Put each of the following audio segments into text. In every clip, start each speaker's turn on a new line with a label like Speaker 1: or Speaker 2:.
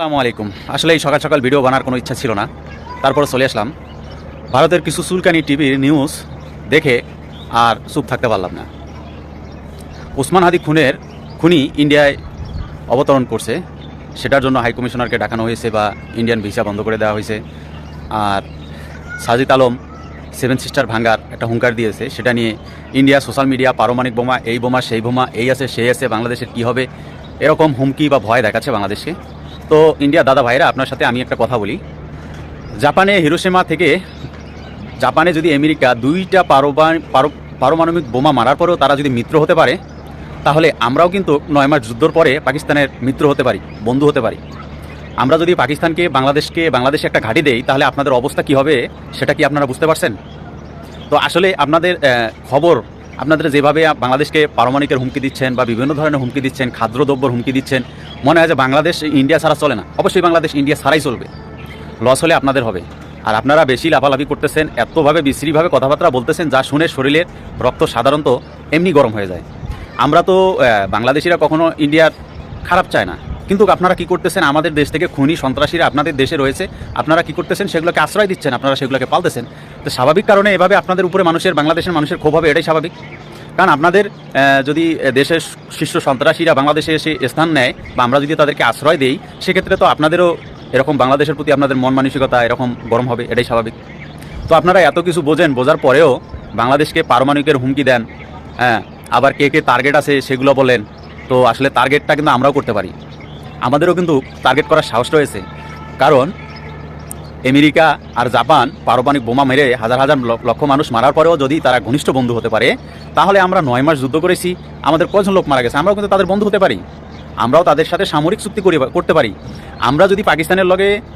Speaker 1: আসসালামু আলাইকুম। আসলে এই সকাল সকাল ভিডিও বানার কোনো ইচ্ছা ছিল না, তারপরে চলে আসলাম। ভারতের কিছু চুলকানি টিভির নিউজ দেখে আর চুপ থাকতে পারলাম না। ওসমান হাদি খুনি ইন্ডিয়ায় অবতরণ করছে, সেটার জন্য হাইকমিশনারকে ডাকানো হয়েছে বা ইন্ডিয়ান ভিসা বন্ধ করে দেওয়া হয়েছে। আর সাজিদ আলম সেভেন সিস্টার ভাঙ্গার একটা হুঙ্কার দিয়েছে, সেটা নিয়ে ইন্ডিয়া সোশ্যাল মিডিয়া পারমাণবিক বোমা, এই বোমা সেই বোমা, এই আছে সেই আছে, বাংলাদেশের কী হবে এরকম হুমকি বা ভয় দেখাচ্ছে বাংলাদেশকে। তো ইন্ডিয়া দাদা ভাইরা, আপনার সাথে আমি একটা কথা বলি। জাপানে হিরোশিমা থেকে জাপানে যদি আমেরিকা 2টা পারমাণবিক বোমা মারার পরেও তারা যদি মিত্র হতে পারে, তাহলে আমরাও কিন্তু 9 মাস যুদ্ধর পরে পাকিস্তানের মিত্র হতে পারি, বন্ধু হতে পারি। আমরা যদি পাকিস্তানকে বাংলাদেশে একটা ঘাঁটি দেই, তাহলে আপনাদের অবস্থা কী হবে সেটা কি আপনারা বুঝতে পারছেন? তো আসলে আপনাদের খবর, আপনাদের যেভাবে বাংলাদেশকে পারমাণবিকের হুমকি দিচ্ছেন বা বিভিন্ন ধরনের হুমকি দিচ্ছেন, খাদ্যদ্রব্যর হুমকি দিচ্ছেন, মনে হয় যে বাংলাদেশ ইন্ডিয়া ছাড়া চলে না। অবশ্যই বাংলাদেশ ইন্ডিয়া ছাড়াই চলবে, লস হলে আপনাদের হবে। আর আপনারা বেশি লাফালাফি করতেছেন, এতভাবে বিশ্রীভাবে কথাবার্তা বলতেছেন, যা শুনে শরীরের রক্ত সাধারণত এমনি গরম হয়ে যায়। আমরা তো বাংলাদেশিরা কখনো ইন্ডিয়ার খারাপ চায় না, কিন্তু আপনারা কি করতেছেন, আমাদের দেশ থেকে খুনি সন্ত্রাসীরা আপনাদের দেশে রয়েছে, আপনারা কি করতেছেন, সেগুলোকে আশ্রয় দিচ্ছেন, আপনারা সেগুলোকে পালতেছেন। তো স্বাভাবিক কারণে এভাবে আপনাদের উপরে বাংলাদেশের মানুষের ক্ষোভ হবে, এটাই স্বাভাবিক। কারণ আপনাদের যদি দেশের শীর্ষ সন্ত্রাসীরা বাংলাদেশে এসে স্থান নেয় বা আমরা যদি তাদেরকে আশ্রয় দেই, সেক্ষেত্রে তো আপনাদেরও এরকম বাংলাদেশের প্রতি আপনাদের মন মানসিকতা এরকম গরম হবে, এটাই স্বাভাবিক। তো আপনারা এত কিছু বোঝার পরেও বাংলাদেশকে পারমাণবিকের হুমকি দেন, হ্যাঁ, আবার কে কে টার্গেট আছে সেগুলো বলেন। তো আসলে টার্গেটটা কিন্তু আমরাও করতে পারি, আমাদেরও কিন্তু টার্গেট করার সাহস রয়েছে। কারণ আমেরিকা আর জাপান পারমাণবিক বোমা মেরে হাজার হাজার লক্ষ মানুষ মারার পরেও যদি তারা ঘনিষ্ঠ বন্ধু হতে পারে, তাহলে আমরা 9 মাস যুদ্ধ করেছি, আমাদের কয়জন লোক মারা গেছে, আমরাও কিন্তু তাদের বন্ধু হতে পারি, আমরাও তাদের সাথে সামরিক চুক্তি করতে পারি। আমরা যদি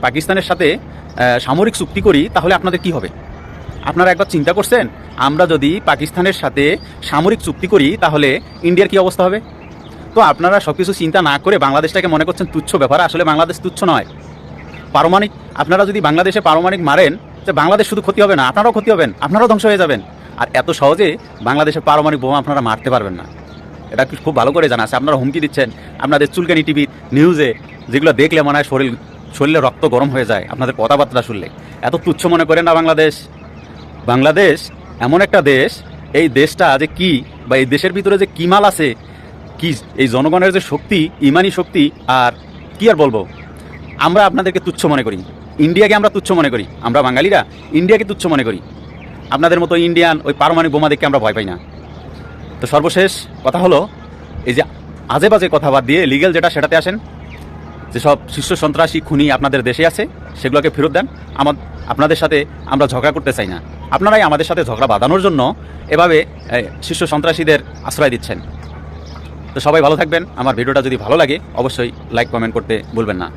Speaker 1: পাকিস্তানের সাথে সামরিক চুক্তি করি, তাহলে আপনাদের কি হবে? আপনারা একবার চিন্তা করছেন, আমরা যদি পাকিস্তানের সাথে সামরিক চুক্তি করি, তাহলে ইন্ডিয়ার কি অবস্থা হবে? তো আপনারা সব কিছু চিন্তা না করে বাংলাদেশটাকে মনে করছেন তুচ্ছ ব্যাপার। আসলে বাংলাদেশ তুচ্ছ নয়। আপনারা যদি বাংলাদেশে পারমাণবিক মারেন, যে বাংলাদেশ শুধু ক্ষতি হবে না, আপনারাও ক্ষতি হবেন, আপনারাও ধ্বংস হয়ে যাবেন। আর এত সহজে বাংলাদেশের পারমাণবিক বোমা আপনারা মারতে পারবেন না, এটা খুব ভালো করে জানা আছে। আপনারা হুমকি দিচ্ছেন, আপনাদের চুলকানি টিভির নিউজে যেগুলো দেখলে মনে হয় শরীরে রক্ত গরম হয়ে যায় আপনাদের কথাবার্তা শুনলে। এত তুচ্ছ মনে করেন না বাংলাদেশ এমন একটা দেশ, এই দেশটা যে কি, বা এই দেশের ভিতরে যে কি মাল আছে, কি এই জনগণের যে শক্তি, ইমানি শক্তি, আর কি আর বলবো। আমরা আপনাদেরকে তুচ্ছ মনে করি, ইন্ডিয়াকে আমরা তুচ্ছ মনে করি, আমরা বাঙালিরা ইন্ডিয়াকে তুচ্ছ মনে করি। আপনাদের মতো ইন্ডিয়ান ওই পারমাণবিক বোমা দেখে আমরা ভয় পাই না। তো সর্বশেষ কথা হলো, এই যে আজে বাজে কথা বাদ দিয়ে লিগ্যাল সেটাতে আসেন। যেসব শীর্ষ সন্ত্রাসী খুনি আপনাদের দেশে আছে, সেগুলোকে ফেরত দেন। আপনাদের সাথে আমরা ঝগড়া করতে চাই না, আপনারাই আমাদের সাথে ঝগড়া বাঁধানোর জন্য এভাবে শীর্ষ সন্ত্রাসীদের আশ্রয় দিচ্ছেন। তো সবাই ভালো থাকবেন। আমার ভিডিওটা যদি ভালো লাগে, অবশ্যই লাইক কমেন্ট করতে ভুলবেন না।